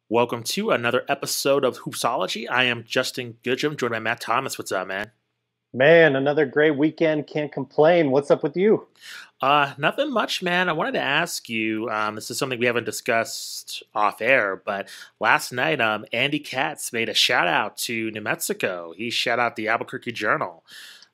Welcome to another episode of Hoopsology. I am Justin Goodrum, joined by Matt Thomas. What's up, man? Man, another great weekend. Can't complain. What's up with you? Nothing much, man. I wanted to ask you. This is something we haven't discussed off air, but last night, Andy Katz made a shout out to New Mexico. He shout out the Albuquerque Journal.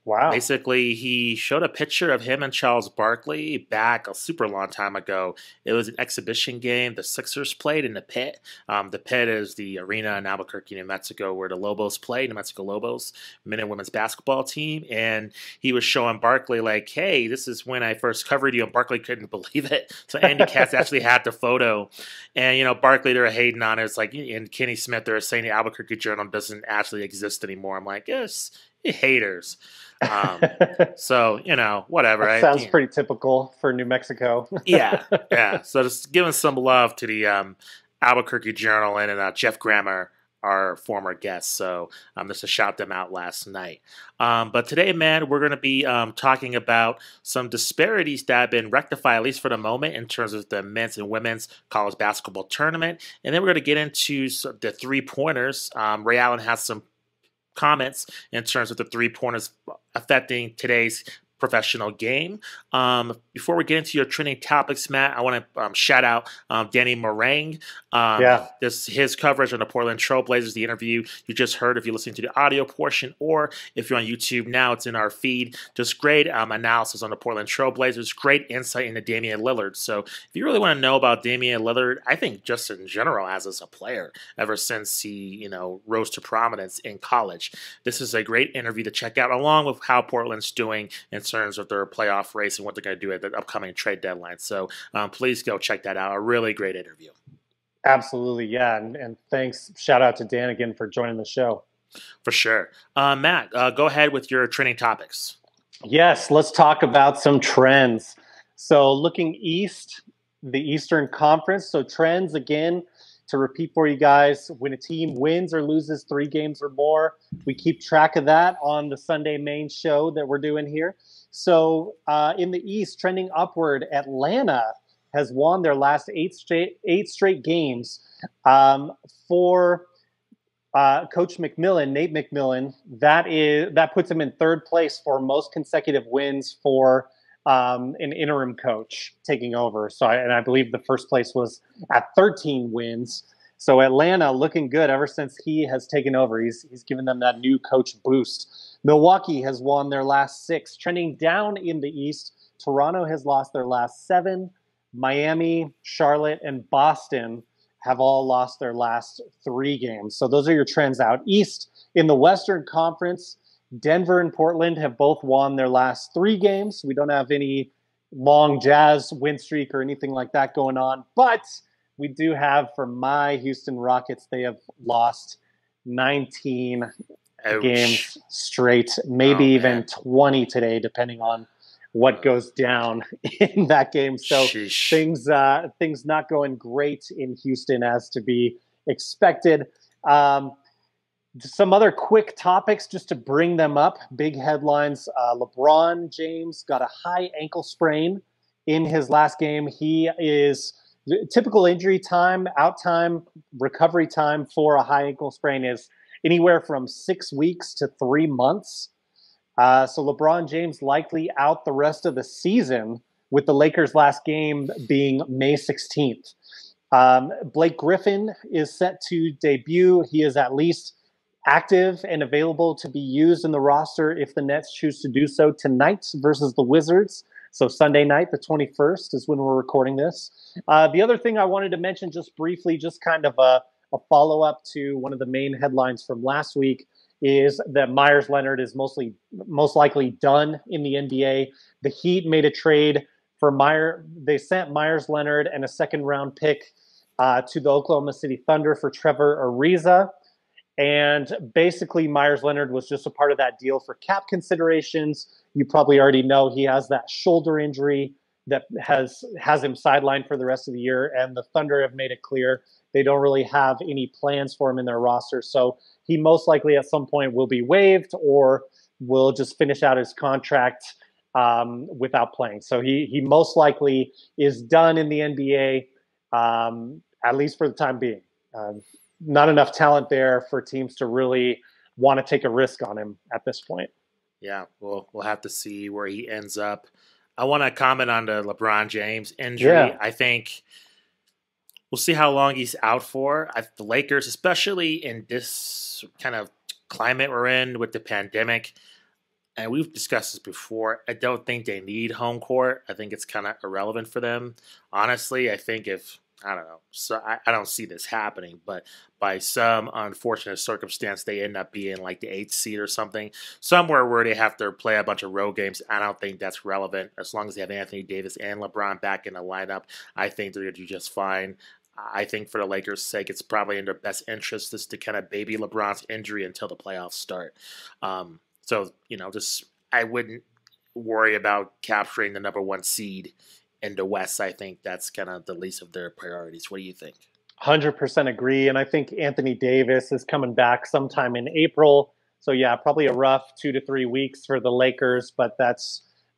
Wow. Basically, he showed a picture of him and Charles Barkley back a super long time ago. It was an exhibition game. The Sixers played in the Pit. The Pit is the arena in Albuquerque, New Mexico, where the Lobos play, New Mexico Lobos, men and women's basketball team. And he was showing Barkley, like, hey, this is when I first covered you. And Barkley couldn't believe it. So Andy Katz actually had the photo. And, Barkley, they're hating on it. It's like, and Kenny Smith, they're saying the Albuquerque Journal doesn't actually exist anymore. I'm like, yes, haters. Um, whatever. That sounds pretty typical for New Mexico. Yeah. So just giving some love to the Albuquerque Journal and Jeff Grammer, our former guest. So just to shout them out last night. But today, man, we're going to be talking about some disparities that have been rectified, at least for the moment, in terms of the men's and women's college basketball tournament. And then we're going to get into the three-pointers. Ray Allen has some comments in terms of the three-pointers affecting today's professional game. Before we get into your trending topics, Matt, I want to shout out Danny Meringue. His coverage on the Portland Trailblazers, the interview you just heard if you're listening to the audio portion, or if you're on YouTube now, it's in our feed. Just great analysis on the Portland Trailblazers, great insight into Damian Lillard. So if you really want to know about Damian Lillard, I think just in general as a player, ever since he rose to prominence in college, this is a great interview to check out, along with how Portland's doing in terms of their playoff race and what they're going to do at the upcoming trade deadline. So please go check that out. A really great interview. Absolutely, yeah. And thanks. Shout out to Dan again for joining the show. For sure. Matt, go ahead with your trending topics. Yes, let's talk about some trends. So looking east, the Eastern Conference. So trends, again, to repeat for you guys, when a team wins or loses 3 games or more, we keep track of that on the Sunday main show that we're doing here. So in the East, trending upward, Atlanta has won their last eight straight games. For Coach McMillan, Nate McMillan, that puts him in 3rd place for most consecutive wins for an interim coach taking over. So I believe the first place was at 13 wins. So Atlanta looking good ever since he has taken over. He's given them that new coach boost. Milwaukee has won their last 6. Trending down in the East, Toronto has lost their last 7. Miami, Charlotte, and Boston have all lost their last 3 games. So those are your trends out east. In the Western Conference, Denver and Portland have both won their last 3 games. We don't have any long Jazz win streak or anything like that going on. But we do have, for my Houston Rockets, they have lost 19 games straight, maybe even 20 today, depending on what goes down in that game. So things not going great in Houston as to be expected. Some other quick topics just to bring them up. Big headlines. LeBron James got a high ankle sprain in his last game. He is typical injury time, out time, recovery time for a high ankle sprain is anywhere from 6 weeks to 3 months. So LeBron James likely out the rest of the season, with the Lakers' last game being May 16th. Blake Griffin is set to debut. He is at least active and available to be used in the roster if the Nets choose to do so tonight versus the Wizards. So Sunday night, the 21st, is when we're recording this. The other thing I wanted to mention just briefly, just kind of a follow-up to one of the main headlines from last week, is that Myers Leonard is most likely done in the NBA. The Heat made a trade for They sent Myers Leonard and a 2nd-round pick to the Oklahoma City Thunder for Trevor Ariza. And basically, Myers Leonard was just a part of that deal for cap considerations. You probably already know he has that shoulder injury that has him sidelined for the rest of the year. And the Thunder have made it clear they don't really have any plans for him in their roster. So he most likely at some point will be waived or will just finish out his contract without playing. So he most likely is done in the NBA, at least for the time being. Not enough talent there for teams to really want to take a risk on him at this point. Yeah, we'll have to see where he ends up. I want to comment on the LeBron James injury. Yeah. I think we'll see how long he's out for. The Lakers, especially in this kind of climate we're in with the pandemic, and we've discussed this before, I don't think they need home court. I think it's kind of irrelevant for them. Honestly, I think if, I don't know, so I don't see this happening, but by some unfortunate circumstance, they end up being like the eighth seed or something, somewhere where they have to play a bunch of road games. I don't think that's relevant. As long as they have Anthony Davis and LeBron back in the lineup, I think they're going to do just fine. I think for the Lakers' sake, it's probably in their best interest just to kind of baby LeBron's injury until the playoffs start. So, just I wouldn't worry about capturing the number one seed in the West. I think that's kind of the least of their priorities. What do you think? 100% agree. And I think Anthony Davis is coming back sometime in April. So, yeah, probably a rough 2 to 3 weeks for the Lakers. But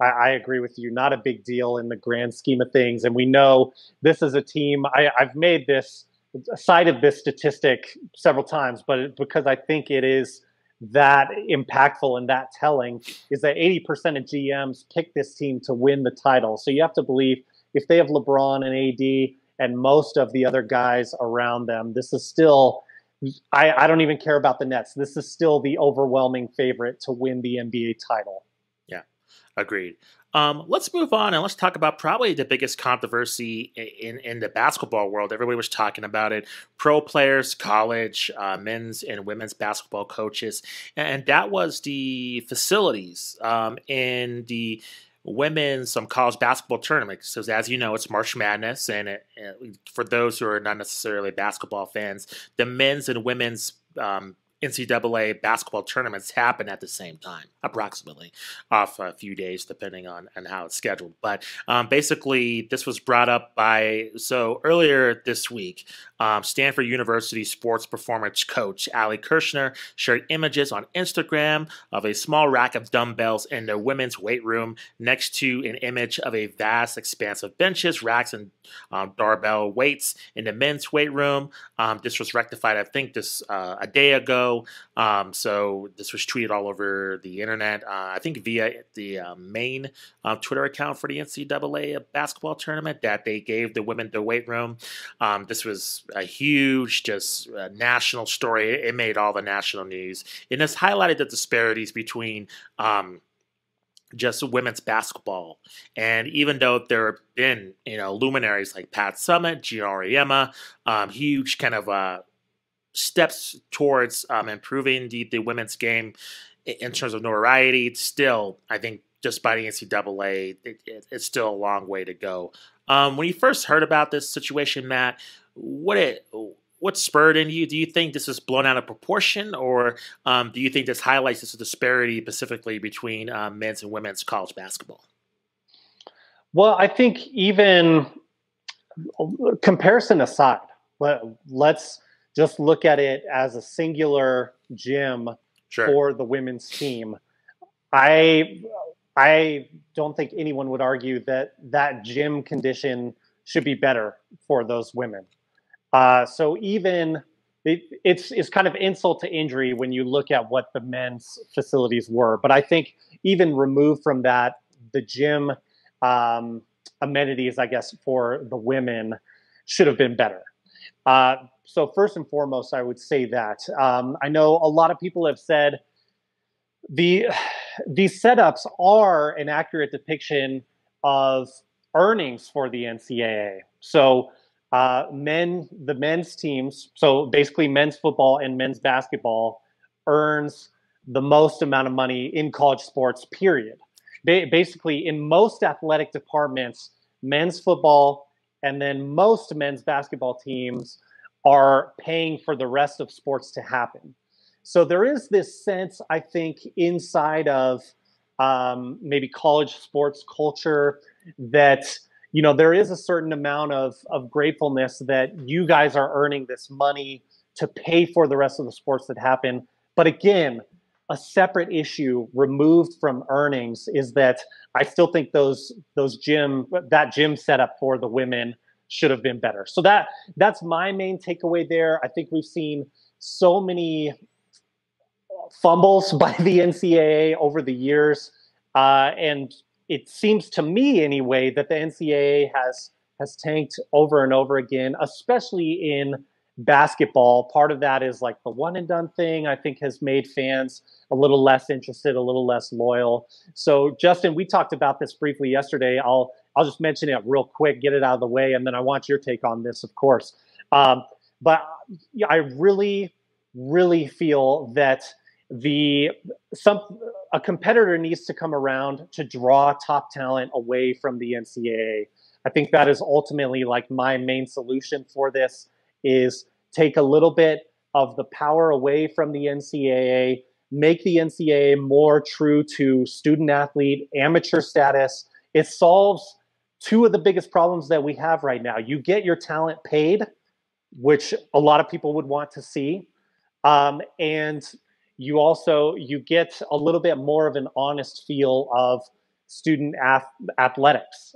I agree with you, not a big deal in the grand scheme of things. And we know this is a team, I've made this, cited this statistic several times, but because I think it is that impactful and that telling, is that 80% of GMs pick this team to win the title. So you have to believe if they have LeBron and AD and most of the other guys around them, this is still, I don't even care about the Nets. This is still the overwhelming favorite to win the NBA title. Yeah, agreed. Let's move on and let's talk about probably the biggest controversy in the basketball world. Everybody was talking about it. Pro players, college, men's and women's basketball coaches. And that was the facilities in the women's college basketball tournament. So as you know, it's March Madness. And for those who are not necessarily basketball fans, the men's and women's NCAA basketball tournaments happen at the same time, approximately, off a few days, depending on how it's scheduled. But basically, this was brought up earlier this week, Stanford University sports performance coach Ali Kirshner shared images on Instagram of a small rack of dumbbells in the women's weight room next to an image of a vast expanse of benches, racks, and barbell weights in the men's weight room. This was rectified, I think, a day ago. So this was tweeted all over the internet, I think via the main Twitter account for the NCAA basketball tournament, that they gave the women the weight room. This was a huge, national story. It made all the national news. And this highlighted the disparities between just women's basketball. And even though there have been, luminaries like Pat Summitt, Gio Auriemma, huge kind of steps towards improving the women's game in terms of notoriety, still, I think, just by the NCAA, it's still a long way to go. When you first heard about this situation, Matt, what spurred in you? Do you think this is blown out of proportion, or do you think this highlights this disparity specifically between men's and women's college basketball? Well, I think even comparison aside, let's just look at it as a singular gym for the women's team. I don't think anyone would argue that gym condition should be better for those women. So even it's kind of insult to injury when you look at what the men's facilities were. But I think even removed from that, the gym amenities, I guess, for the women should have been better. So first and foremost, I would say that. I know a lot of people have said these setups are an accurate depiction of earnings for the NCAA. So the men's teams, so basically men's football and men's basketball, earns the most amount of money in college sports, period. Basically, in most athletic departments, men's football and then most men's basketball teams are paying for the rest of sports to happen. So there is this sense, I think, inside of maybe college sports culture that, there is a certain amount of gratefulness that you guys are earning this money to pay for the rest of the sports that happen. But again, a separate issue removed from earnings is that I still think that gym setup for the women should have been better. So that's my main takeaway there. I think we've seen so many fumbles by the NCAA over the years, and it seems to me anyway that the NCAA has tanked over and over again, especially in basketball. Part of that is like the one and done thing, I think, has made fans a little less interested, a little less loyal. So Justin, we talked about this briefly yesterday. I'll just mention it real quick, get it out of the way, and then I want your take on this, of course. But I really feel that the a competitor needs to come around to draw top talent away from the NCAA. I think that is ultimately like my main solution for this is take a little bit of the power away from the NCAA, make the NCAA more true to student athlete, amateur status. It solves two of the biggest problems that we have right now. You get your talent paid, which a lot of people would want to see. And you get a little bit more of an honest feel of student athletics.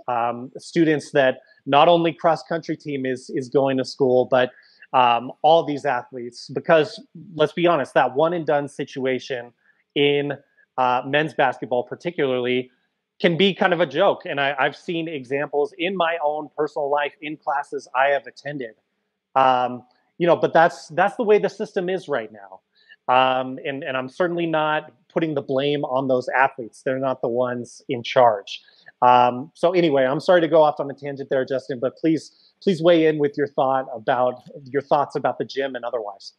Students that not only cross country team is going to school, but all these athletes. Because let's be honest, that one and done situation in men's basketball, particularly, can be kind of a joke. And I've seen examples in my own personal life in classes I have attended. But that's the way the system is right now. And I'm certainly not putting the blame on those athletes. They're not the ones in charge. So anyway, I'm sorry to go off on a tangent there, Justin, but please weigh in with your thoughts about the gym and otherwise.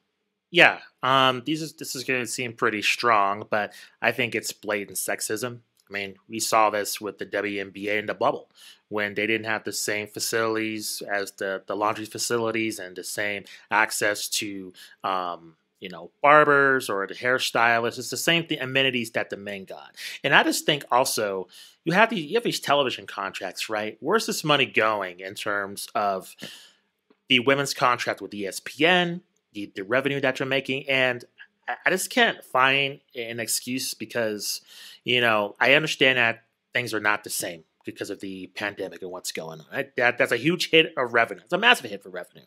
Yeah, this is going to seem pretty strong, but I think it's blatant sexism. I mean, we saw this with the WNBA in the bubble when they didn't have the same facilities as the laundry facilities and the same access to barbers or the hairstylists. It's the same amenities that the men got. And I just think also you have these television contracts, right? Where's this money going in terms of the women's contract with ESPN, the revenue that you're making? And I just can't find an excuse because, I understand that things are not the same because of the pandemic and what's going on. That's a huge hit of revenue. It's a massive hit for revenue.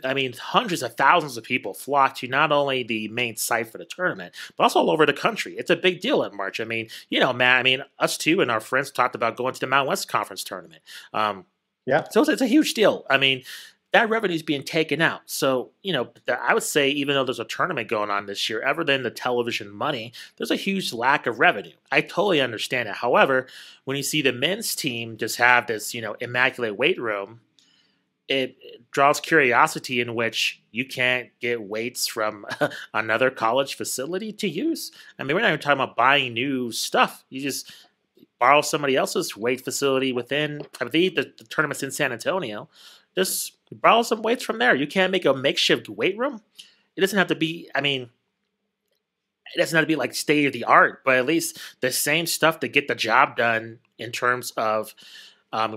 I mean, hundreds of thousands of people flock to not only the main site for the tournament, but also all over the country. It's a big deal in March. I mean, Matt, us too and our friends talked about going to the Mountain West Conference tournament. Yeah. So it's a huge deal. I mean, that revenue is being taken out. So, I would say even though there's a tournament going on this year, other than the television money, there's a huge lack of revenue. I totally understand it. However, when you see the men's team just have this, immaculate weight room, it draws curiosity in which you can't get weights from another college facility to use. I mean, we're not even talking about buying new stuff. You just borrow somebody else's weight facility within, I believe the tournament's in San Antonio. Just borrow some weights from there. You can't make a makeshift weight room. It doesn't have to be, it doesn't have to be like state of the art, but at least the same stuff to get the job done in terms of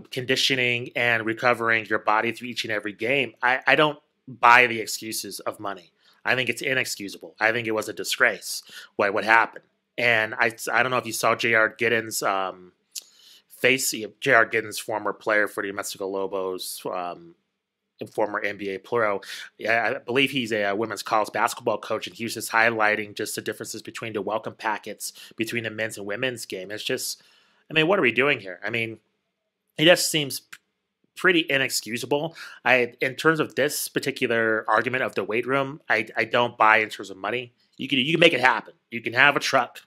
conditioning and recovering your body through each and every game. I don't buy the excuses of money. I think it's inexcusable. I think it was a disgrace what happened. And I don't know if you saw J.R. Giddens' J.R. Giddens, former player for the Mexico Lobos, and former NBA player. I believe he's a women's college basketball coach, and he was just highlighting just the differences between the welcome packets between the men's and women's game. It's just, what are we doing here? It just seems pretty inexcusable. In terms of this particular argument of the weight room, I don't buy in terms of money. You can make it happen. You can have a truck.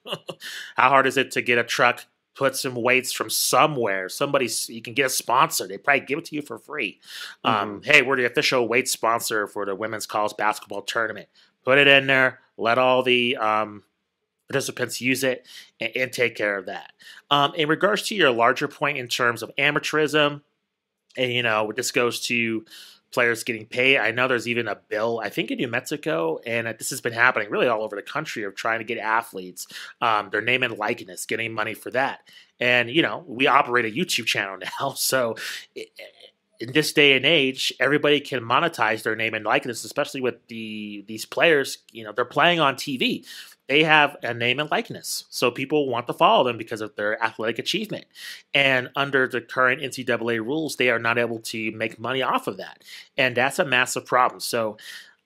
How hard is it to get a truck? Put some weights from somewhere. You can get a sponsor. They probably give it to you for free. Hey, we're the official weight sponsor for the women's college basketball tournament. Put it in there. Let all the participants use it and take care of that. In regards to your larger point in terms of amateurism, and this goes to players getting paid. I know there's even a bill, I think in New Mexico, and this has been happening really all over the country of trying to get athletes their name and likeness, getting money for that. And, we operate a YouTube channel now. So in this day and age, everybody can monetize their name and likeness, especially with these players. They're playing on TV. They have a name and likeness, so people want to follow them because of their athletic achievement. And under the current NCAA rules, they are not able to make money off of that, and that's a massive problem. So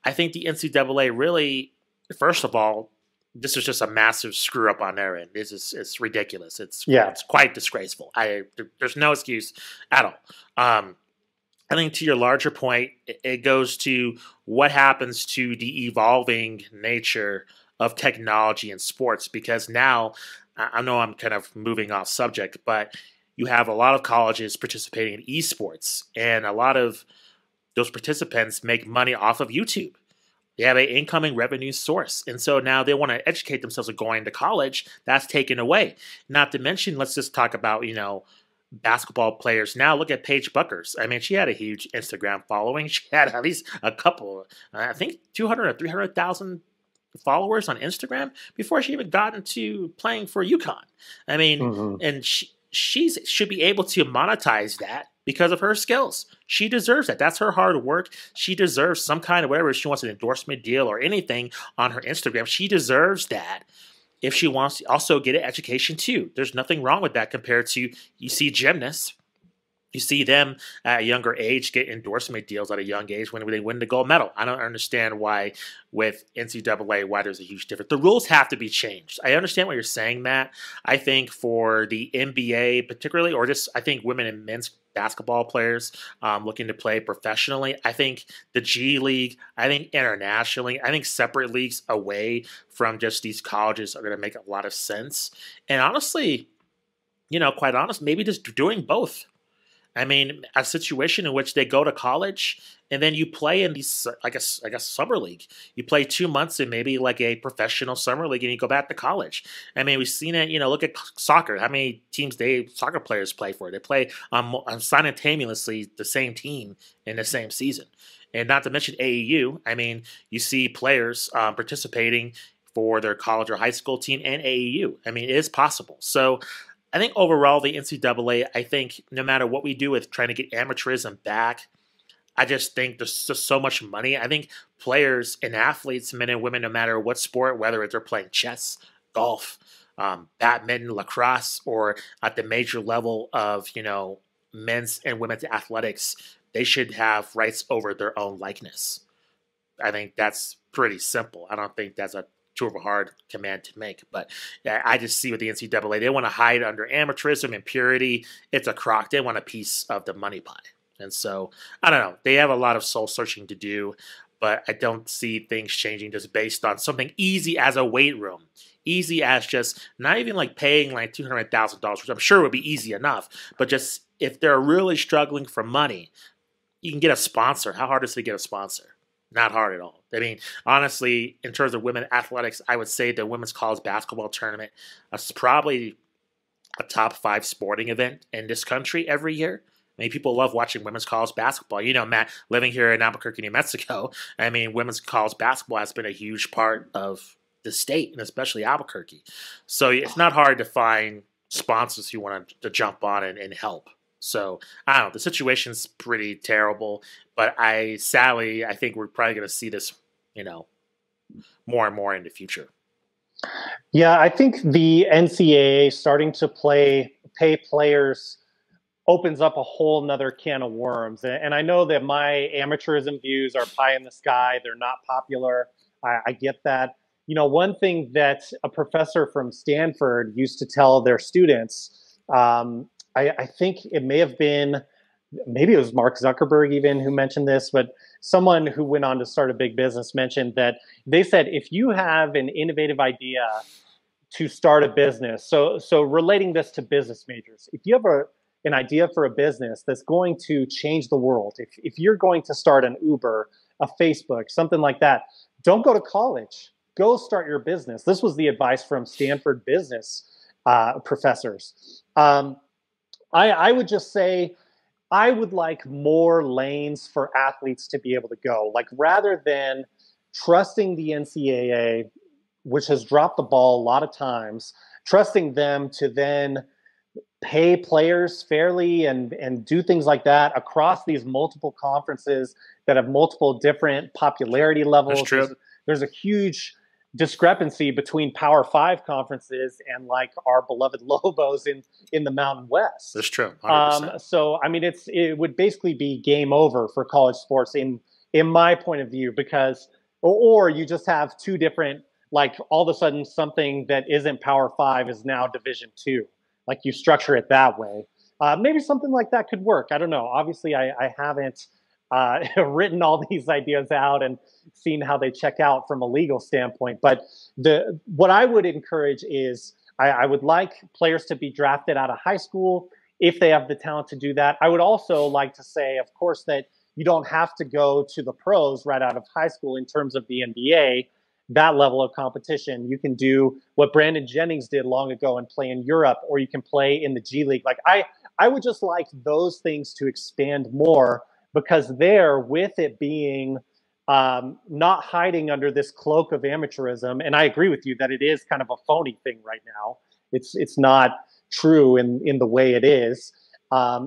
I think the NCAA really, first of all, this is just a massive screw up on their end. It's ridiculous. Yeah. It's quite disgraceful. There's no excuse at all. I think to your larger point, it goes to what happens to the evolving nature of technology in sports. Because now, I know I'm kind of moving off subject, but you have a lot of colleges participating in esports, and a lot of those participants make money off of YouTube. They have an incoming revenue source. And so now they want to educate themselves of going to college. That's taken away. Not to mention, let's just talk about, basketball players. Now look at Paige Buckers. I mean, she had a huge Instagram following. She had at least a couple, I think 200 or 300,000 followers on Instagram before she even got into playing for UConn. I mean, and she should be able to monetize that because of her skills. She deserves that. That's her hard work. She deserves some kind of whatever. If she wants an endorsement deal or anything on her Instagram, she deserves that. If she wants to also get an education too. There's nothing wrong with that compared to, you see gymnasts. You see them at a younger age get endorsement deals at a young age when they win the gold medal. I don't understand why with NCAA, why there's a huge difference. The rules have to be changed. I understand what you're saying, Matt. I think for the NBA particularly, or just I think women and men's basketball players looking to play professionally, I think the G League, I think internationally, I think separate leagues away from just these colleges are going to make a lot of sense. And honestly, quite honest, maybe just doing both. I mean, a situation in which they go to college and then you play in these, I guess, summer league. You play 2 months in maybe like a professional summer league and you go back to college. I mean, we've seen it, look at soccer. How many teams soccer players play for? They play simultaneously the same team in the same season. And not to mention AAU. I mean, you see players participating for their college or high school team and AAU. I mean, it is possible. So I think overall, the NCAA, I think no matter what we do with trying to get amateurism back, I just think there's just so much money. I think players and athletes, men and women, no matter what sport, whether they're playing chess, golf, badminton, lacrosse, or at the major level of, men's and women's athletics, they should have rights over their own likeness. I think that's pretty simple. I don't think that's a too of a hard command to make. But I just see with the NCAA, they want to hide under amateurism and purity. It's a crock. They want a piece of the money pie. And so, I don't know. They have a lot of soul searching to do, but I don't see things changing just based on something easy as a weight room. Easy as just not even like paying like $200,000, which I'm sure would be easy enough. But just if they're really struggling for money, you can get a sponsor. How hard is it to get a sponsor? Not hard at all. I mean, honestly, in terms of women athletics, I would say the women's college basketball tournament is probably a top 5 sporting event in this country every year. I mean, people love watching women's college basketball. Matt, living here in Albuquerque, New Mexico, I mean, women's college basketball has been a huge part of the state, and especially Albuquerque. So it's not hard to find sponsors who want to jump on and help. So, I don't know. The situation's pretty terrible, but sadly, I think we're probably going to see this, more and more in the future. Yeah, I think the NCAA starting to pay players opens up a whole nother can of worms. And I know that my amateurism views are pie in the sky. They're not popular. I get that. One thing that a professor from Stanford used to tell their students, I think it may have been, maybe it was Mark Zuckerberg even who mentioned this, but someone who went on to start a big business mentioned that they said, if you have an innovative idea to start a business, so relating this to business majors, if you have an idea for a business that's going to change the world, if you're going to start an Uber, a Facebook, something like that, don't go to college. Go start your business. This was the advice from Stanford business professors. I would just say I would like more lanes for athletes to be able to go. Like rather than trusting the NCAA, which has dropped the ball a lot of times, trusting them to then pay players fairly and do things like that across these multiple conferences that have multiple different popularity That's levels. true. There's a huge discrepancy between Power Five conferences and like our beloved Lobos in the Mountain That's West. true. 100%. So I mean, it would basically be game over for college sports in my point of view, because or you just have two different, like all of a sudden something that isn't Power Five is now Division Two, like you structure it that way. Maybe something like that could work. I don't know. Obviously, I haven't written all these ideas out and seen how they check out from a legal standpoint. But what I would encourage is I would like players to be drafted out of high school if they have the talent to do that. I would also like to say, of course, that you don't have to go to the pros right out of high school in terms of the NBA, that level of competition. You can do what Brandon Jennings did long ago and play in Europe, or you can play in the G League. Like I would just like those things to expand more, because there, with it being not hiding under this cloak of amateurism, and I agree with you that it is kind of a phony thing right now. It's not true in the way it is.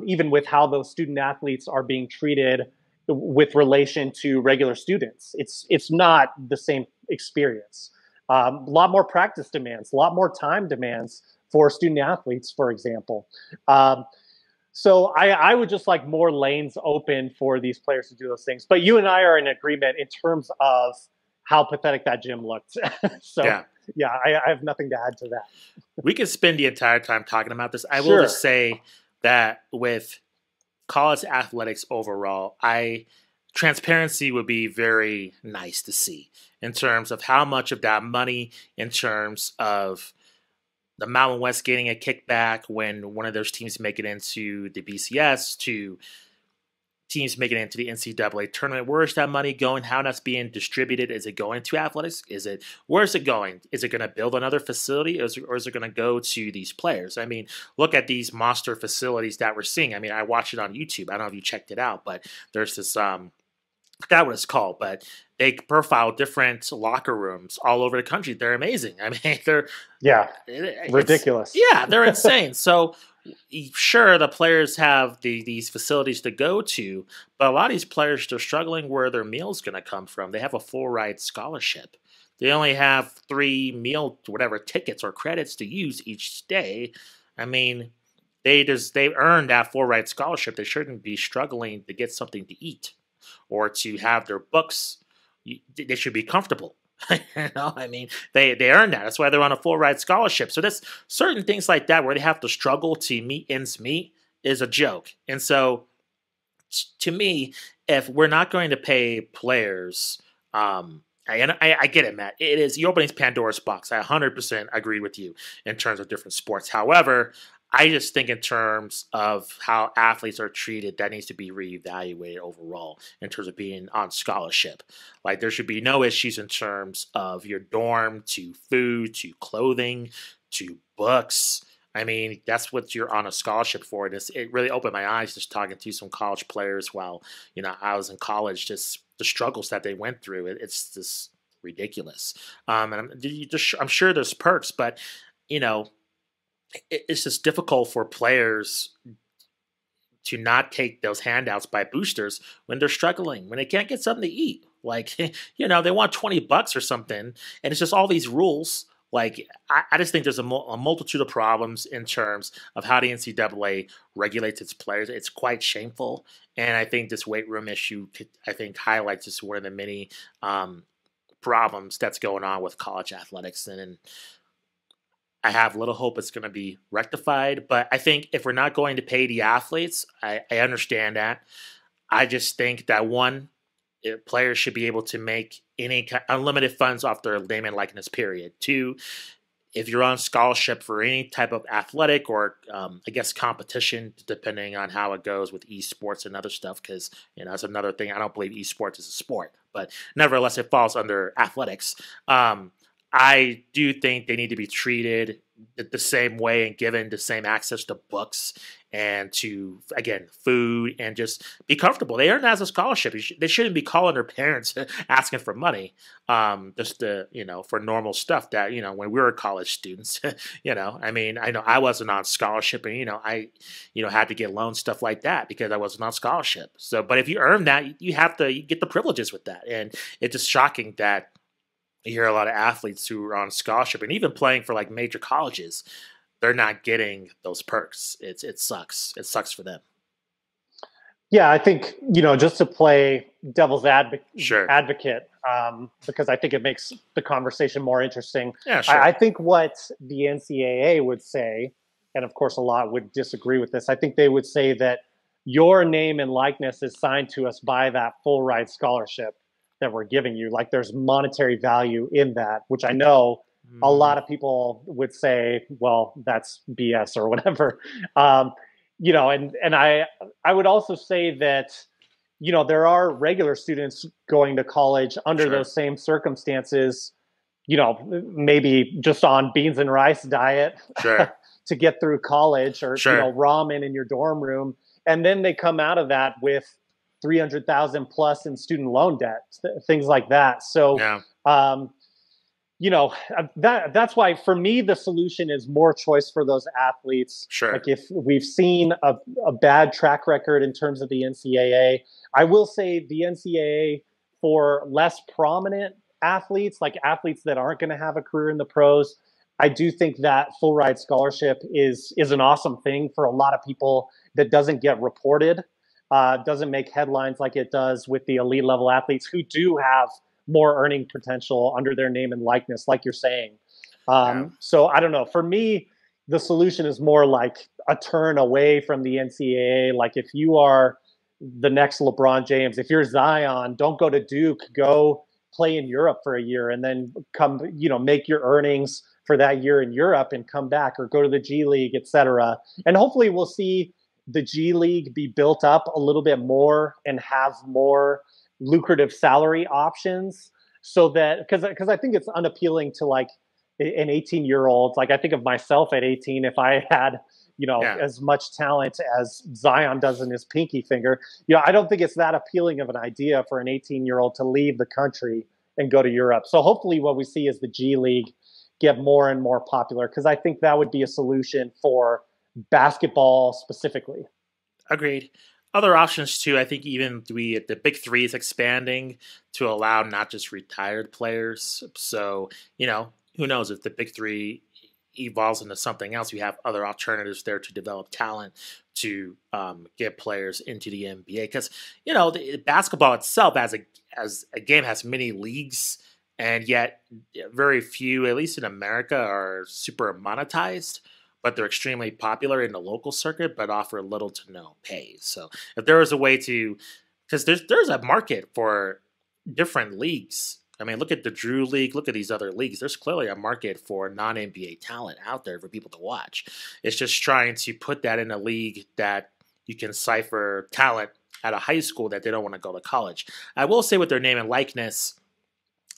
Even with how those student athletes are being treated with relation to regular students, it's not the same experience. A lot more practice demands, a lot more time demands for student athletes, for example. So I would just like more lanes open for these players to do those things. But you and I are in agreement in terms of how pathetic that gym looked. So Yeah. yeah, I have nothing to add to that. We could spend the entire time talking about this. I will Sure. just say that with college athletics overall, transparency would be very nice to see in terms of how much of that money, in terms of the Mountain West getting a kickback when one of those teams make it into the BCS, to teams making it into the NCAA tournament. Where is that money going? How that's being distributed? Is it going to athletics? Where is it going? Is it going to build another facility, or is it going to go to these players? I mean, look at these monster facilities that we're seeing. I mean, I watched it on YouTube. I don't know if you checked it out, but there's this I forgot what it's called, but they profile different locker rooms all over the country. They're amazing. I mean, Yeah, it's ridiculous. yeah, they're insane. So sure, the players have these facilities to go to, but a lot of these players, they're struggling where their meal's going to come from. They have a full ride scholarship. They only have 3 meal whatever tickets or credits to use each day. I mean, they earned that full ride scholarship. They shouldn't be struggling to get something to eat or to have their books. They should be comfortable. I mean, they earned that. That's why they're on a full ride scholarship. So there's certain things like that where they have to struggle to meet ends meet is a joke. And so, to me, if we're not going to pay players, I get it, Matt. It is you're opening Pandora's box. I 100% agree with you in terms of different sports. However, I just think in terms of how athletes are treated, that needs to be reevaluated overall in terms of being on scholarship. Like there should be no issues in terms of your dorm to food to clothing to books. I mean, that's what you're on a scholarship for. And it really opened my eyes just talking to some college players while I was in college. Just the struggles that they went through. It's just ridiculous. And I'm sure there's perks, but you know it's just difficult for players to not take those handouts by boosters when they're struggling, when they can't get something to eat. Like, they want $20 or something, and it's just all these rules. Like, I just think there's a multitude of problems in terms of how the NCAA regulates its players. It's quite shameful, and I think this weight room issue, highlights just one of the many problems that's going on with college athletics, and I have little hope it's going to be rectified. But I think if we're not going to pay the athletes, I understand that. I just think that one, players should be able to make any unlimited funds off their name and likeness, period. Two, if you're on scholarship for any type of athletic or competition, depending on how it goes with esports and other stuff, because that's another thing. I don't believe esports is a sport, but nevertheless, it falls under athletics. I do think they need to be treated the same way and given the same access to books and to, again, food and just be comfortable. They earn it as a scholarship. They shouldn't be calling their parents asking for money, just to, for normal stuff that, when we were college students, I mean, I know I wasn't on scholarship and, I, had to get loans, stuff like that because I wasn't on scholarship. So, but if you earn that, you have to get the privileges with that. And it's just shocking that you hear a lot of athletes who are on scholarship and even playing for like major colleges, they're not getting those perks. It sucks. It sucks for them. Yeah, I think, just to play devil's Sure. advocate, because I think it makes the conversation more interesting. Yeah, sure. I think what the NCAA would say, and of course a lot would disagree with this, I think they would say that your name and likeness is signed to us by that full ride scholarship that we're giving you. Like there's monetary value in that, which I know a lot of people would say, well, that's BS or whatever. And I would also say that, there are regular students going to college under Sure. those same circumstances, maybe just on beans and rice diet Sure. to get through college, or, Sure. ramen in your dorm room. And then they come out of that with 300,000 plus in student loan debt, things like that. So, Yeah. That's why for me the solution is more choice for those athletes. Sure. Like if we've seen a bad track record in terms of the NCAA, I will say the NCAA for less prominent athletes, like athletes that aren't going to have a career in the pros, I do think that full ride scholarship is an awesome thing for a lot of people that doesn't get reported, doesn't make headlines like it does with the elite level athletes who do have more earning potential under their name and likeness, like you're saying. So I don't know. For me, the solution is more like a turn away from the NCAA. Like if you are the next LeBron James, if you're Zion, don't go to Duke, go play in Europe for a year and then come, make your earnings for that year in Europe and come back, or go to the G League, etc. And hopefully we'll see the G League be built up a little bit more and have more lucrative salary options, so that because I think it's unappealing to like an 18-year-old. Like I think of myself at 18, if I had as much talent as Zion does in his pinky finger, I don't think it's that appealing of an idea for an 18-year-old to leave the country and go to Europe. So hopefully what we see is the G League get more and more popular, because I think that would be a solution for basketball specifically. Agreed. Other options too. I think even the Big Three is expanding to allow not just retired players. So who knows if the Big Three evolves into something else? We have other alternatives there to develop talent to get players into the NBA. Because the basketball itself as a game has many leagues, and yet very few, at least in America, are super monetized. But they're extremely popular in the local circuit, but offer little to no pay. So if there was a way to, because there's a market for different leagues. I mean, look at the Drew League, look at these other leagues. There's clearly a market for non-NBA talent out there for people to watch. It's just trying to put that in a league that you can cipher talent at a high school that they don't want to go to college. I will say with their name and likeness,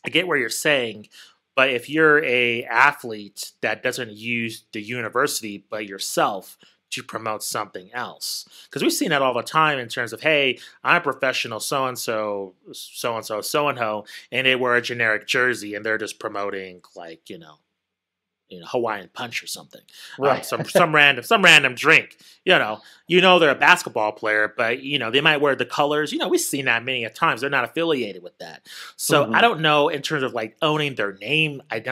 I get where you're saying. But if you're a athlete that doesn't use the university but yourself to promote something else, because we've seen that all the time in terms of, hey, I'm a professional so-and-so, so-and-so, so-and-so, and they wear a generic jersey and they're just promoting like, Hawaiian Punch or something, right? Some random drink. They're a basketball player, but they might wear the colors. We've seen that many a times. They're not affiliated with that, so I don't know in terms of like owning their name. I'm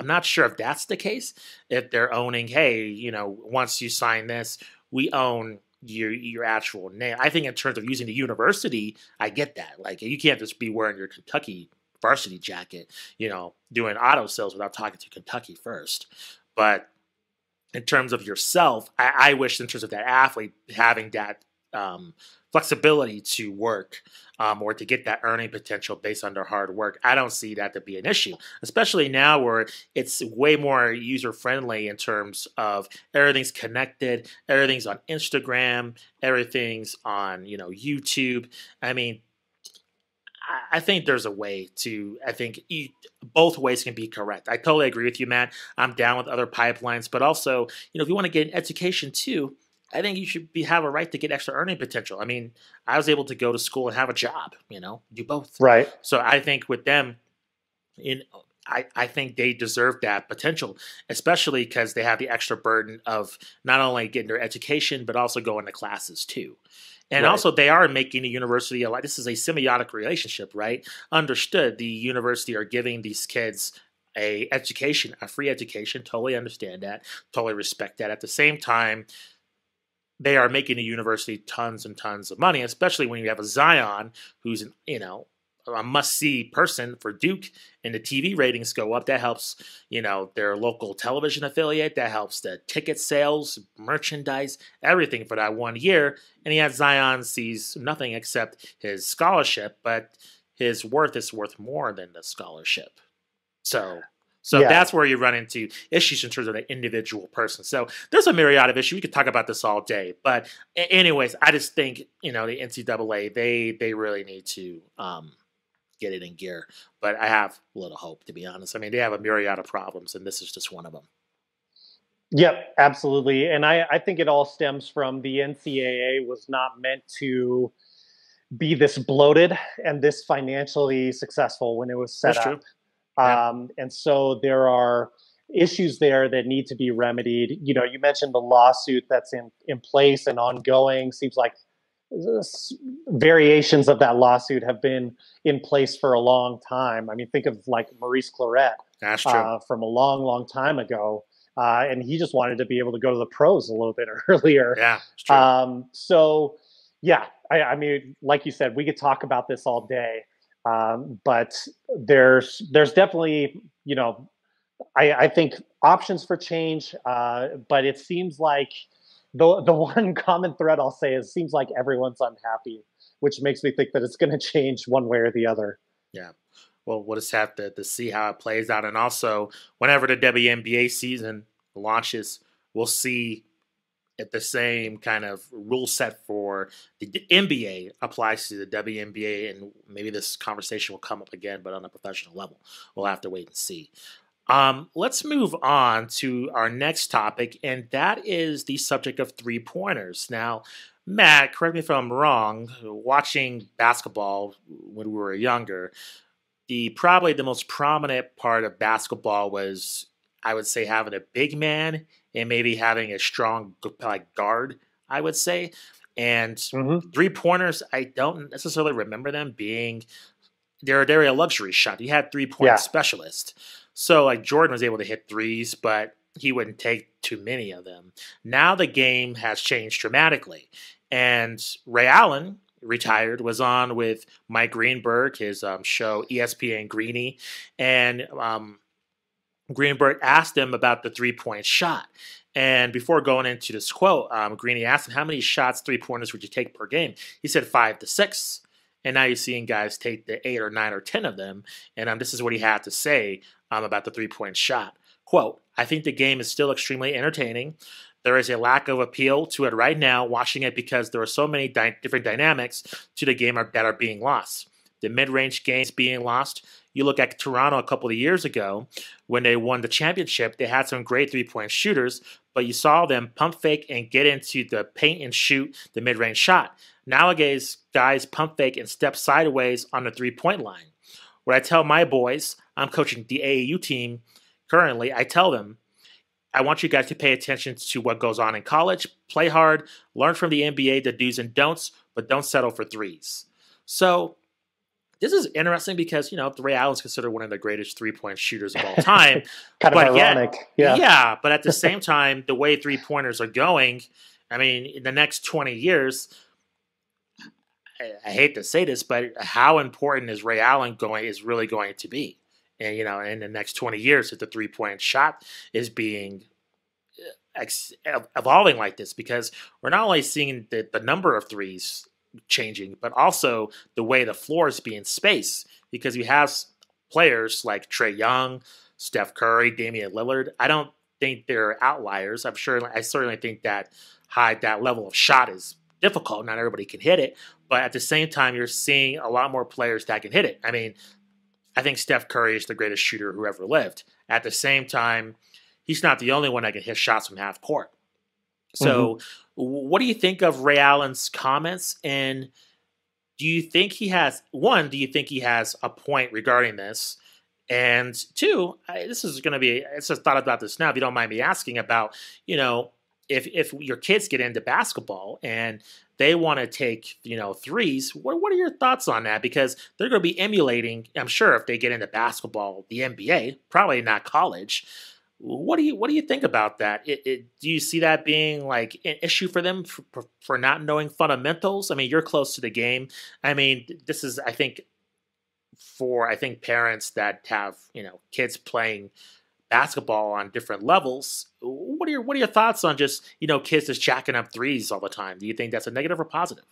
not sure if that's the case. If they're owning, hey, once you sign this, we own your actual name. I think in terms of using the university, I get that. Like you can't just be wearing your Kentucky varsity jacket, doing auto sales without talking to Kentucky first. But in terms of yourself, I wish in terms of that athlete having that flexibility to work or to get that earning potential based on their hard work. I don't see that to be an issue, especially now where it's way more user-friendly in terms of everything's connected, everything's on Instagram, everything's on, YouTube. I mean, I think there's a way to. I think both ways can be correct. I totally agree with you, man. I'm down with other pipelines, but also, if you want to get an education too, I think you should have a right to get extra earning potential. I mean, I was able to go to school and have a job. Do both. Right. So I think with them, in I think they deserve that potential, especially because they have the extra burden of not only getting their education but also going to classes too. And Right. also, they are making the university a lot. This is a symbiotic relationship, right? Understood. The university are giving these kids a education, a free education. Totally understand that. Totally respect that. At the same time, they are making the university tons and tons of money, especially when you have a Zion who's a must-see person for Duke, and the TV ratings go up. That helps, their local television affiliate. That helps the ticket sales, merchandise, everything for that 1 year. And yet Zion sees nothing except his scholarship, but his worth is worth more than the scholarship. So Yeah. that's where you run into issues in terms of the individual person. So there's a myriad of issues. We could talk about this all day. But anyways, I just think, the NCAA, they really need to get it in gear. But I have little hope, to be honest. I mean, they have a myriad of problems, and this is just one of them. Yep, absolutely. And I think it all stems from the NCAA was not meant to be this bloated and this financially successful when it was set That's up. true. Yeah. And so there are issues there that need to be remedied. You mentioned the lawsuit that's in place and ongoing. Seems like variations of that lawsuit have been in place for a long time. I mean, think of like Maurice Claret That's true. from a long, long time ago. And he just wanted to be able to go to the pros a little bit earlier. Yeah, it's true. So, yeah, I mean, like you said, we could talk about this all day. But there's definitely, I think options for change. But it seems like the one common thread I'll say is it seems like everyone's unhappy, which makes me think that it's going to change one way or the other. Yeah. Well, we'll just have to see how it plays out. And also, whenever the WNBA season launches, we'll see if the same kind of rule set for the NBA applies to the WNBA. And maybe this conversation will come up again, but on a professional level. We'll have to wait and see. Let's move on to our next topic, and that is the subject of three-pointers. Now, Matt, correct me if I'm wrong, watching basketball when we were younger, probably the most prominent part of basketball was, I would say, having a big man and maybe having a strong guard, I would say. And three-pointers, I don't necessarily remember them being they're a luxury shot. You had three-point specialists. So like Jordan was able to hit threes, but he wouldn't take too many of them. Now the game has changed dramatically. And Ray Allen, retired, was on with Mike Greenberg, his show ESPN Greeny. And Greenberg asked him about the three-point shot. And before going into this quote, Greeny asked him, how many shots, three-pointers would you take per game? He said 5 to 6. And now you're seeing guys take the 8 or 9 or 10 of them. And this is what he had to say about the three-point shot. Quote, I think the game is still extremely entertaining. There is a lack of appeal to it right now, watching it because there are so many different dynamics to the game that are being lost. The mid-range games being lost. You look at Toronto a couple of years ago when they won the championship. They had some great three-point shooters, but you saw them pump fake and get into the paint and shoot the mid-range shot. Nowadays, guys pump fake and step sideways on the three-point line. What I tell my boys, I'm coaching the AAU team currently, I tell them, I want you guys to pay attention to what goes on in college, play hard, learn from the NBA the do's and don'ts, but don't settle for threes. So this is interesting because, Ray Allen's considered one of the greatest three-point shooters of all time. Kind of ironic. Yeah, but at the same time, the way three-pointers are going, I mean, in the next 20 years, I hate to say this, but how important is Ray Allen really going to be? And, in the next 20 years, if the three-point shot is being evolving like this, because we're not only seeing the number of threes changing, but also the way the floor is being spaced, because you have players like Trae Young, Steph Curry, Damian Lillard. I don't think they're outliers. I certainly think that that level of shot is difficult. Not everybody can hit it, but at the same time, you're seeing a lot more players that can hit it. I mean, I think Steph Curry is the greatest shooter who ever lived. At the same time, he's not the only one that can hit shots from half court. Mm-hmm. So, what do you think of Ray Allen's comments? And do you think he has one? Do you think he has a point regarding this? And two, this is going to be. I just thought about this now. If you don't mind me asking about, you know, if your kids get into basketball and they want to take, you know, threes, what are your thoughts on that? Because they're going to be emulating, I'm sure, if they get into basketball, the NBA, probably not college. What do you think about that? Do you see that being like an issue for them for not knowing fundamentals? I mean, you're close to the game. I mean, this is, I think, for parents that have, you know, kids playing basketball on different levels. What are your thoughts on just, you know, kids just jacking up threes all the time? Do you think that's a negative or positive?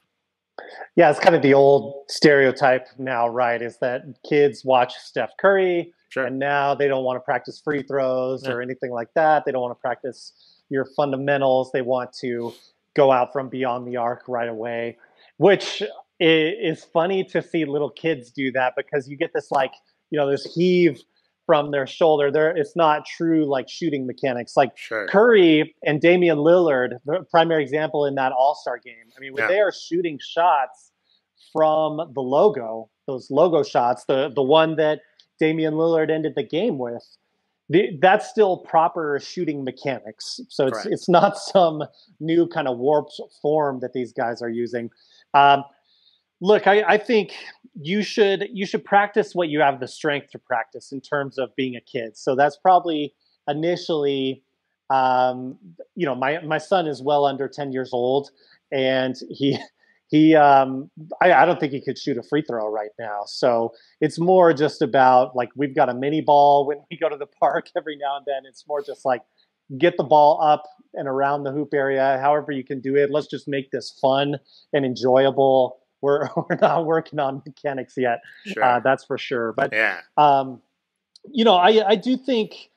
Yeah, it's kind of the old stereotype now, right? Is that kids watch Steph Curry Sure. and now they don't want to practice free throws Yeah. or anything like that. They don't want to practice your fundamentals. They want to go out from beyond the arc right away, which is funny to see little kids do that because you get this like, you know, this heave from their shoulder. It's not true like shooting mechanics. Like Sure. Curry and Damian Lillard, the primary example in that All-Star game. I mean, when Yeah. they are shooting shots from the logo, those logo shots, the one that Damian Lillard ended the game with, that's still proper shooting mechanics. So Correct. it's not some new kind of warped form that these guys are using. Um, Look, I think you should practice what you have the strength to practice in terms of being a kid. So that's probably initially, um, you know, my son is well under 10 years old, and I don't think he could shoot a free throw right now. So it's more just about like we've got a mini ball when we go to the park every now and then. It's more just like get the ball up and around the hoop area, however you can do it. Let's just make this fun and enjoyable. We're not working on mechanics yet, Sure. that's for sure. But Yeah. um, you know, I do think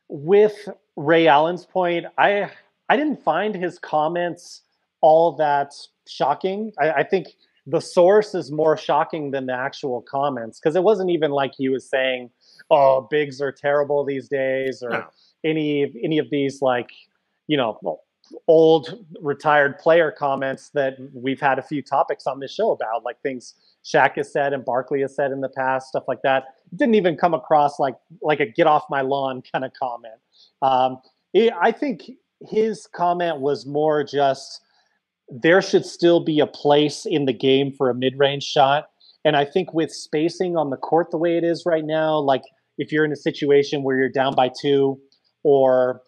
with Ray Allen's point, I didn't find his comments all that shocking. I think the source is more shocking than the actual comments because it wasn't even like he was saying, "Oh, bigs are terrible these days," or No. any of these like, you know, old retired player comments that we've had a few topics on this show about, like things Shaq has said and Barkley has said in the past, stuff like that. It didn't even come across like a "get off my lawn" kind of comment. I think his comment was more just there should still be a place in the game for a mid-range shot. And I think with spacing on the court the way it is right now, like if you're in a situation where you're down by two or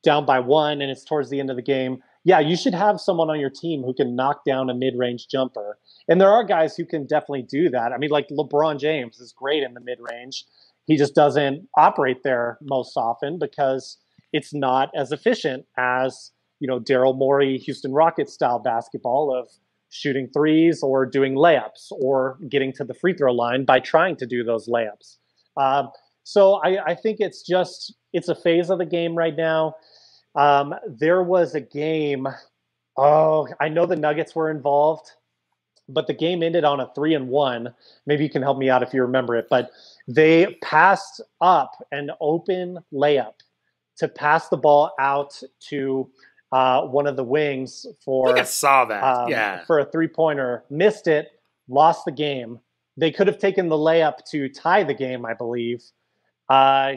down by one and it's towards the end of the game, yeah, you should have someone on your team who can knock down a mid-range jumper. And there are guys who can definitely do that. I mean, like LeBron James is great in the mid-range. He just doesn't operate there most often because it's not as efficient as, you know, Daryl Morey, Houston Rockets style basketball of shooting threes or doing layups or getting to the free throw line by trying to do those layups. So I think it's a phase of the game right now. There was a game. Oh, I know the Nuggets were involved, but the game ended on a 3-1. Maybe you can help me out if you remember it. But they passed up an open layup to pass the ball out to one of the wings I think I saw that. Yeah. for a 3-pointer. Missed it, lost the game. They could have taken the layup to tie the game, I believe. Uh,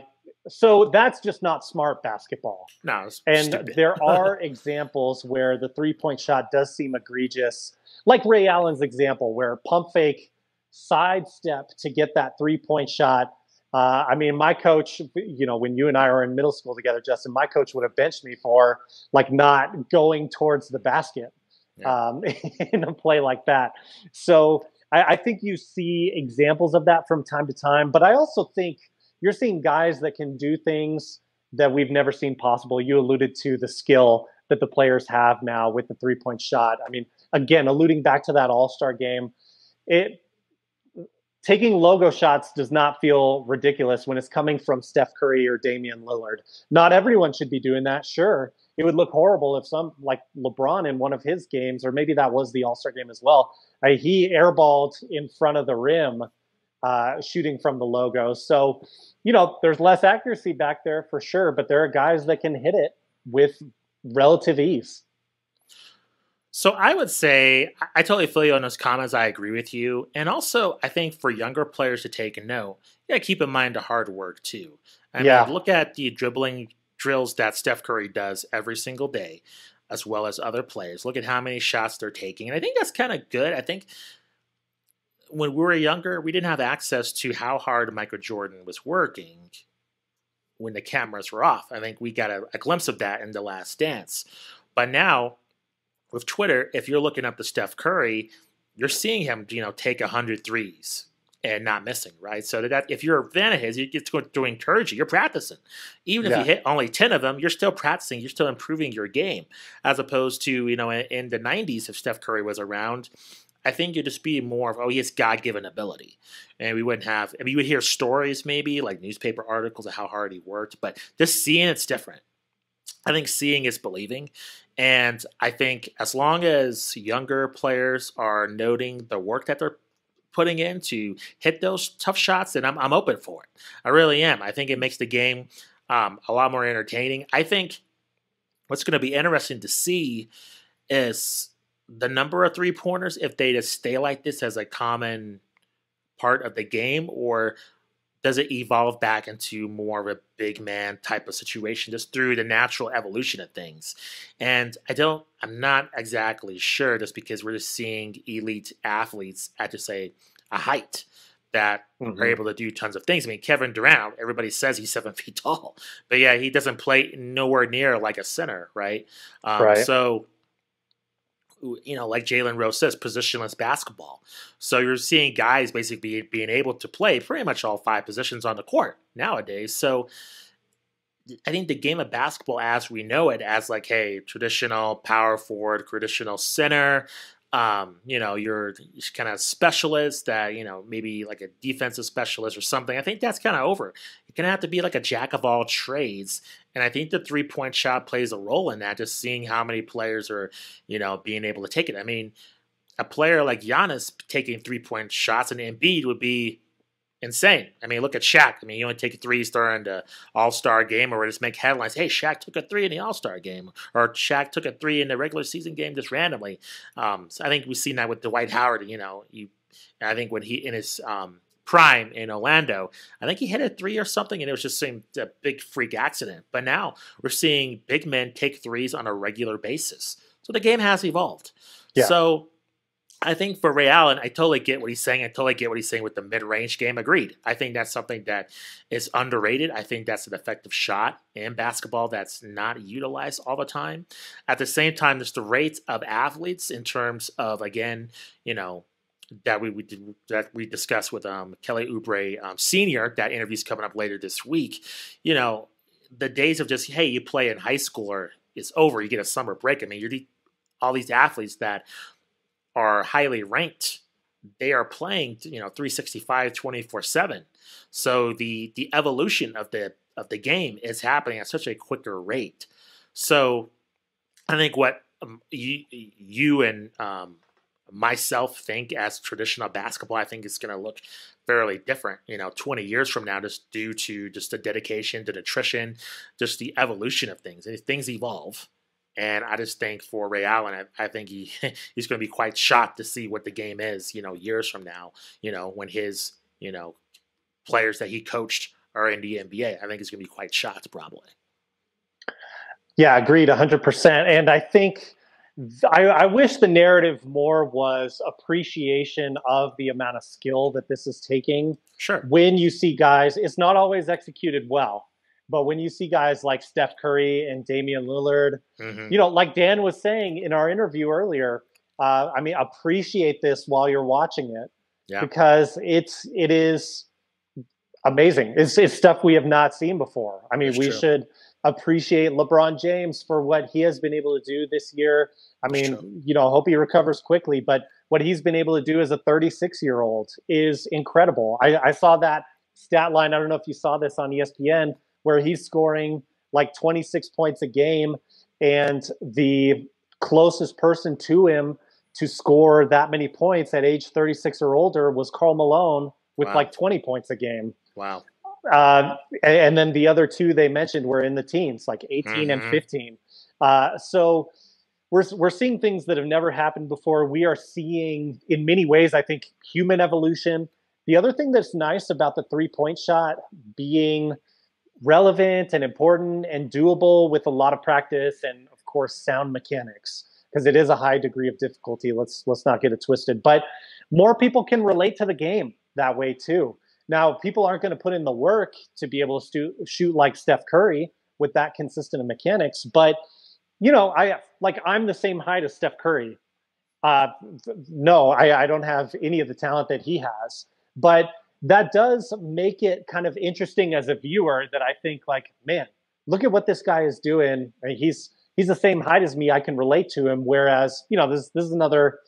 so that's just not smart basketball. No, it's And stupid. there are examples where the 3-point shot does seem egregious, like Ray Allen's example, where pump fake, sidestep to get that 3-point shot. I mean, my coach, you know, when you and I were in middle school together, Justin, my coach would have benched me for like not going towards the basket Yeah. in a play like that. So I think you see examples of that from time to time. But I also think you're seeing guys that can do things that we've never seen possible. You alluded to the skill that the players have now with the 3-point shot. I mean, again, alluding back to that All-Star game, it taking logo shots does not feel ridiculous when it's coming from Steph Curry or Damian Lillard. Not everyone should be doing that. Sure, it would look horrible if some like LeBron in one of his games, or maybe that was the All-Star game as well. He airballed in front of the rim, shooting from the logo. So, there's less accuracy back there for sure, but there are guys that can hit it with relative ease. So I would say I totally feel you on those comments. I agree with you. And also, I think for younger players to take a note, you got to keep in mind the hard work too. I mean, Yeah. look at the dribbling drills that Steph Curry does every single day, as well as other players. Look at how many shots they're taking. And I think that's kind of good. I think when we were younger, we didn't have access to how hard Michael Jordan was working when the cameras were off. I think we got a glimpse of that in The Last Dance. But now, with Twitter, if you're looking up the Steph Curry, you're seeing him, take 100 threes and not missing, right? So that if you're a fan of his, it's going to encourage you. You're practicing. Even if you hit only 10 of them, you're still practicing. You're still improving your game. As opposed to, in the 90s, if Steph Curry was around, I think you'd just be more of, he has God-given ability. And we wouldn't have, you would hear stories maybe, like newspaper articles of how hard he worked, but just seeing it's different. I think seeing is believing. And I think as long as younger players are noting the work that they're putting in to hit those tough shots, then I'm open for it. I really am. I think it makes the game a lot more entertaining. I think what's going to be interesting to see is the number of three-pointers, if they just stay like this as a common part of the game, or does it evolve back into more of a big man type of situation just through the natural evolution of things? And I'm not exactly sure, just because we're just seeing elite athletes at just a height that are able to do tons of things. I mean, Kevin Durant, everybody says he's 7 feet tall, but yeah, he doesn't play nowhere near like a center, right? Right. So, like Jalen Rose says, positionless basketball. So you're seeing guys basically being able to play pretty much all 5 positions on the court nowadays. So I think the game of basketball as we know it, as like, hey, traditional power forward, traditional center, you're kind of specialist that, maybe like a defensive specialist or something. I think that's kind of over. You're going to have to be like a jack of all trades. And I think the 3-point shot plays a role in that, just seeing how many players are, being able to take it. I mean, a player like Giannis taking 3-point shots and Embiid would be insane. I mean, look at Shaq. I mean, you only take threes during the All-Star game, or just make headlines. Hey, Shaq took a 3 in the All-Star game, or Shaq took a 3 in the regular season game just randomly. So I think we've seen that with Dwight Howard. I think when he in his prime in Orlando, I think he hit a 3 or something, and it was just a big freak accident. But now we're seeing big men take threes on a regular basis. So the game has evolved. Yeah. So I think for Ray Allen, I totally get what he's saying. I totally get what he's saying with the mid-range game. Agreed. I think that's something that is underrated. I think that's an effective shot in basketball that's not utilized all the time. At the same time, there's the rate of athletes in terms of, again, that we discussed with Kelly Oubre Sr. That interview's coming up later this week. The days of just, hey, you play in high school is over. You get a summer break. I mean, all these athletes that are highly ranked, they are playing 365 24/7. So the evolution of the game is happening at such a quicker rate. So I think what you and myself think as traditional basketball, I think it's going to look fairly different 20 years from now, just due to just the dedication, the nutrition, just the evolution of things. And things evolve. And I just think for Ray Allen, I think he's going to be quite shocked to see what the game is, years from now, when his, players that he coached are in the NBA. I think he's going to be quite shocked probably. Yeah, agreed 100%. And I think I wish the narrative more was appreciation of the amount of skill that this is taking. Sure. When you see guys, it's not always executed well. But when you see guys like Steph Curry and Damian Lillard, like Dan was saying in our interview earlier, appreciate this while you're watching it, because it is amazing. It's stuff we have not seen before. I mean, we should appreciate LeBron James for what he has been able to do this year. I mean, hope he recovers quickly, but what he's been able to do as a 36-year-old is incredible. I saw that stat line. I don't know if you saw this on ESPN, where he's scoring like 26 points a game, and the closest person to him to score that many points at age 36 or older was Karl Malone with like 20 points a game. Wow. And then the other two they mentioned were in the teens, like 18 and 15. So we're seeing things that have never happened before. We are seeing, in many ways, I think, human evolution. The other thing that's nice about the three-point shot being relevant and important and doable with a lot of practice and, of course, sound mechanics, because it is a high degree of difficulty. Let's not get it twisted. But more people can relate to the game that way too. Now, people aren't going to put in the work to be able to shoot like Steph Curry with that consistent of mechanics. But, you know, I'm the same height as Steph Curry. No, I don't have any of the talent that he has. But that does make it kind of interesting as a viewer, that I think, like, man, look at what this guy is doing. I mean, he's the same height as me. I can relate to him. Whereas, you know, this is another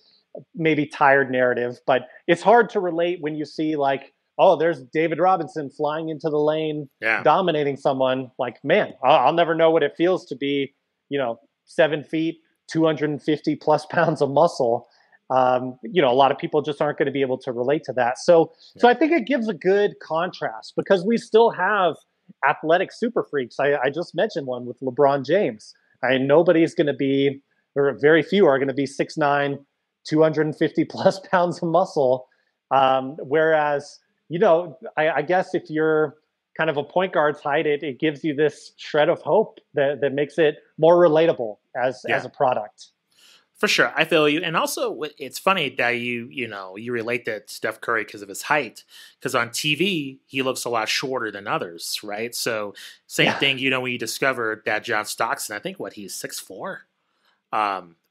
maybe tired narrative, but it's hard to relate when you see, like, oh, there's David Robinson flying into the lane, dominating someone. Like, man, I'll never know what it feels to be, you know, 7 feet, 250 plus pounds of muscle. You know, a lot of people just aren't going to be able to relate to that. So I think it gives a good contrast, because we still have athletic super freaks. I just mentioned one with LeBron James. Nobody's going to be, or very few are going to be 6'9", 250 plus pounds of muscle. Whereas, you know, I guess if you're kind of a point guard's height, it gives you this shred of hope that makes it more relatable as a product. For sure, I feel you. And also, it's funny that you relate to Steph Curry because of his height. Because on TV, he looks a lot shorter than others, right? So same thing, you know, when you discover that John Stockton, I think he's 6'4".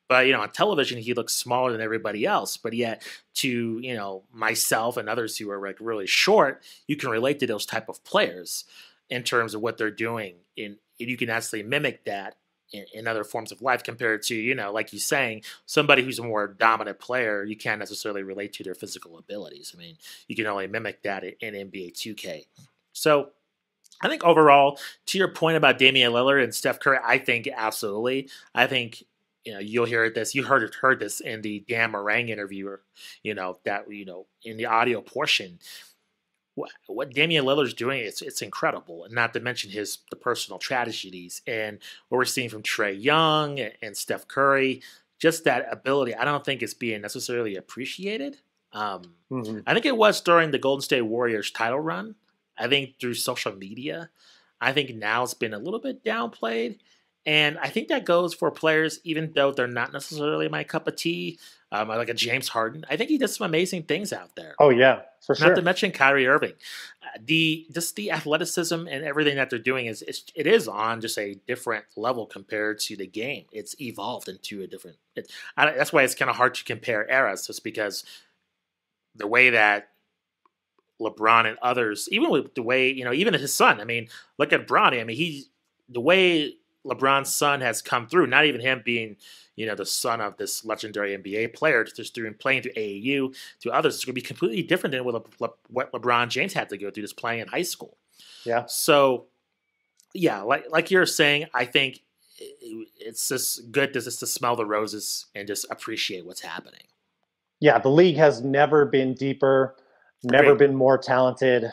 But, you know, on television, he looks smaller than everybody else. But yet, to, you know, myself and others who are like really short, you can relate to those type of players in terms of what they're doing, and you can actually mimic that in other forms of life, compared to, you know, like you're saying, somebody who's a more dominant player, you can't necessarily relate to their physical abilities. I mean, you can only mimic that in NBA 2K. So I think overall, to your point about Damian Lillard and Steph Curry, I think absolutely. I think, you know, you'll hear this. You heard this in the Dan Meringue interview, you know, that, you know, in the audio portion. What Damian Lillard's doing, it's incredible, and not to mention the personal tragedies, and what we're seeing from Trae Young and Steph Curry, just that ability. I don't think it's being necessarily appreciated. I think it was during the Golden State Warriors title run. I think through social media, I think now it's been a little bit downplayed, and I think that goes for players, even though they're not necessarily my cup of tea. Like a James Harden, I think he does some amazing things out there. Oh yeah, for sure. Not to mention Kyrie Irving, the athleticism and everything that they're doing it is on just a different level compared to the game. It's evolved into a different. That's why it's kind of hard to compare eras, just because the way that LeBron and others, even with the way, you know, even his son. I mean, look at Bronny. I mean, the way LeBron's son has come through. Not even him being, you know, the son of this legendary NBA player, just playing through AAU, to others, it's going to be completely different than what LeBron James had to go through just playing in high school. Yeah. So, yeah, like you're saying, I think it's just good just to smell the roses and just appreciate what's happening. Yeah, the league has never been deeper, never been more talented.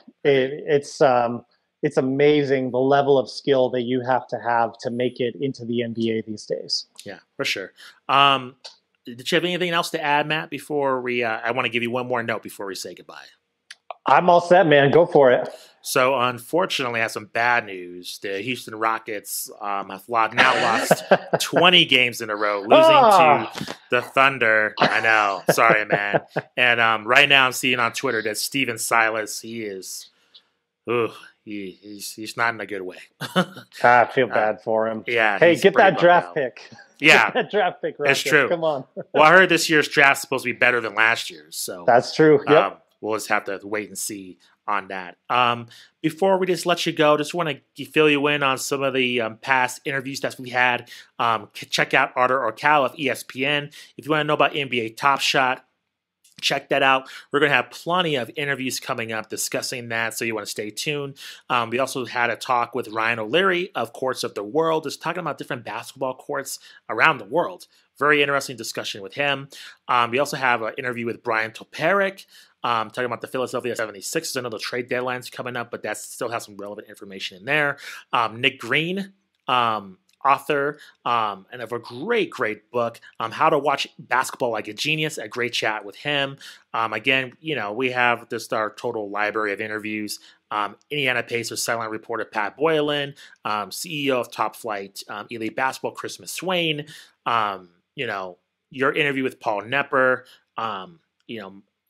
It's amazing the level of skill that you have to make it into the NBA these days. Yeah, for sure. Did you have anything else to add, Matt, before we I want to give you one more note before we say goodbye. I'm all set, man. Go for it. So, unfortunately, I have some bad news. The Houston Rockets have now lost 20 games in a row, losing to the Thunder. I know. Sorry, man. And right now I'm seeing on Twitter that Steven Silas, he's not in a good way. I feel bad for him. Yeah. Hey, get that draft pick. Yeah. Get that draft pick right. It's true. Come on. Well, I heard this year's draft is supposed to be better than last year's. So that's true. Yep. We'll just have to wait and see on that. Before we just let you go, just want to fill you in on some of the past interviews that we had. Check out Artur Orcal of ESPN. If you want to know about NBA Top Shot, check that out. We're going to have plenty of interviews coming up discussing that, so you want to stay tuned. We also had a talk with Ryan O'Leary of Courts of the World, just talking about different basketball courts around the world. Very interesting discussion with him. We also have an interview with Brian Toparik, talking about the Philadelphia 76ers. I know the trade deadline's coming up, but that still has some relevant information in there. Nick Green, author, and of a great book, How to Watch Basketball Like a Genius. A great chat with him. Again, we have just our total library of interviews. Indiana Pacers sideline reporter Pat Boylan, CEO of Top Flight Elite Basketball Christmas Swain. Your interview with Paul Nepper.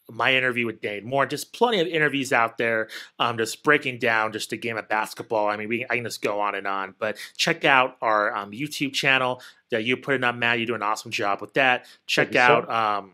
My interview with Dane Moore, just plenty of interviews out there, just breaking down just the game of basketball. I mean, I can just go on and on, but check out our YouTube channel that you're putting up, Matt. You're doing an awesome job with that. Check out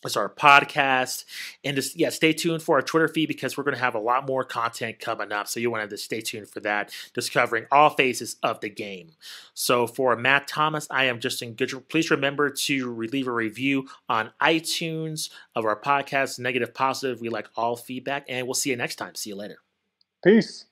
it's our podcast, and just stay tuned for our Twitter feed, because we're going to have a lot more content coming up. So you want to stay tuned for that, just covering all phases of the game. So for Matt Thomas, I am Justin Goodrich. Please remember to leave a review on iTunes of our podcast, negative, positive. We like all feedback, and we'll see you next time. See you later. Peace.